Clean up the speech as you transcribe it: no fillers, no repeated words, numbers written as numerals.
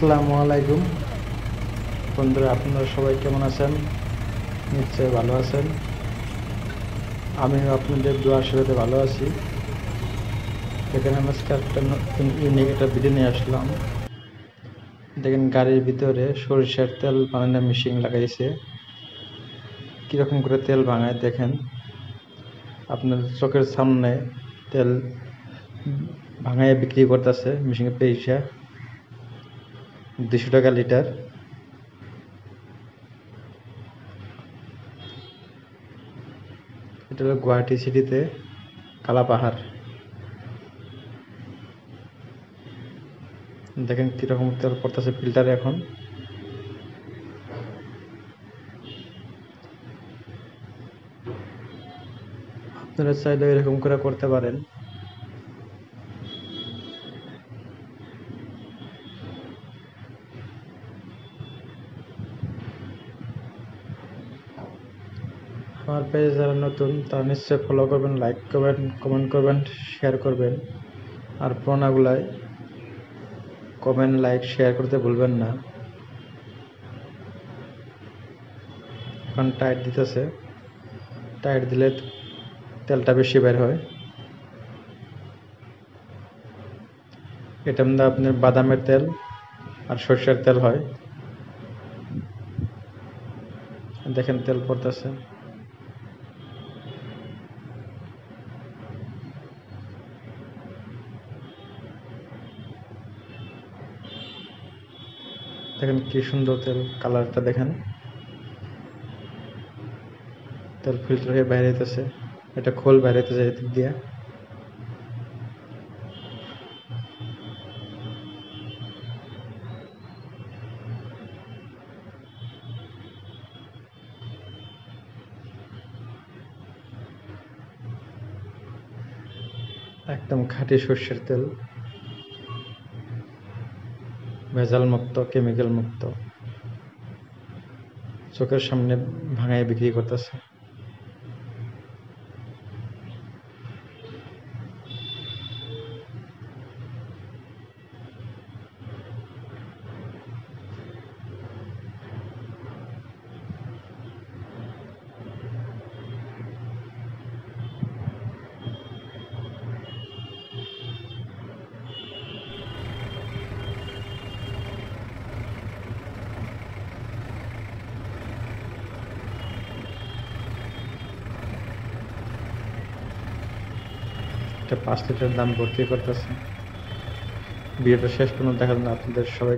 আসসালামু আলাইকুম বন্ধুরা, আপনারা সবাই কেমন আছেন? নিশ্চয়ই ভালো আছেন। আমিও আপনাদের দোয়া আশীর্বাদে ভালো আছি। এখানে আমি আজকে একটা নতুন ইউনিক একটা ভিডিও নিয়ে আসলাম। দেখেন, গাড়ির ভিতরে সরিষার তেল বানানোর মেশিন লাগাইছে। কীরকম করে তেল ভাঙায় দেখেন, আপনার চোখের সামনে তেল ভাঙায় বিক্রি করতেছে মেশিনের পয়সা 200 টাকা লিটার। এটা হলো গুয়াহাটি সিটিতে কালাপাহাড়। দেখেন কীরকম তেল পড়তেছে ফিল্টারে। এখন আপনারা চাইলে এরকম করে করতে পারেন। আমার পেজে যারা নতুন তারা নিশ্চয়ই ফলো করবেন, লাইক করবেন, কমেন্ট করবেন, শেয়ার করবেন। আর পুরোনাগুলায় কমেন্ট, লাইক, শেয়ার করতে ভুলবেন না। এখন টাইট দিতেছে, টাইট দিলে তেলটা বেশি বের হয়। এটার মধ্যে আপনার বাদামের তেল আর সরষের তেল হয়। দেখেন তেল পড়তেছে। দেখেন কি সুন্দর তেল, কালারটা দেখেন। তেল ফিল্টার হয়ে বাইরে হইতেছে, এটা খোল বাইরে হইতেছে এদিক দিয়ে। একদম খাঁটি সরষের তেল, ভেজাল মুক্ত, কেমিক্যাল মুক্ত। চোখের সামনে ভাঙায় বিক্রি করতেছে। এটা 5 লিটার দাম ভর্তি করতেছে। ভিডিওটা শেষ পর্যন্ত দেখার জন্য আপনাদের সবাই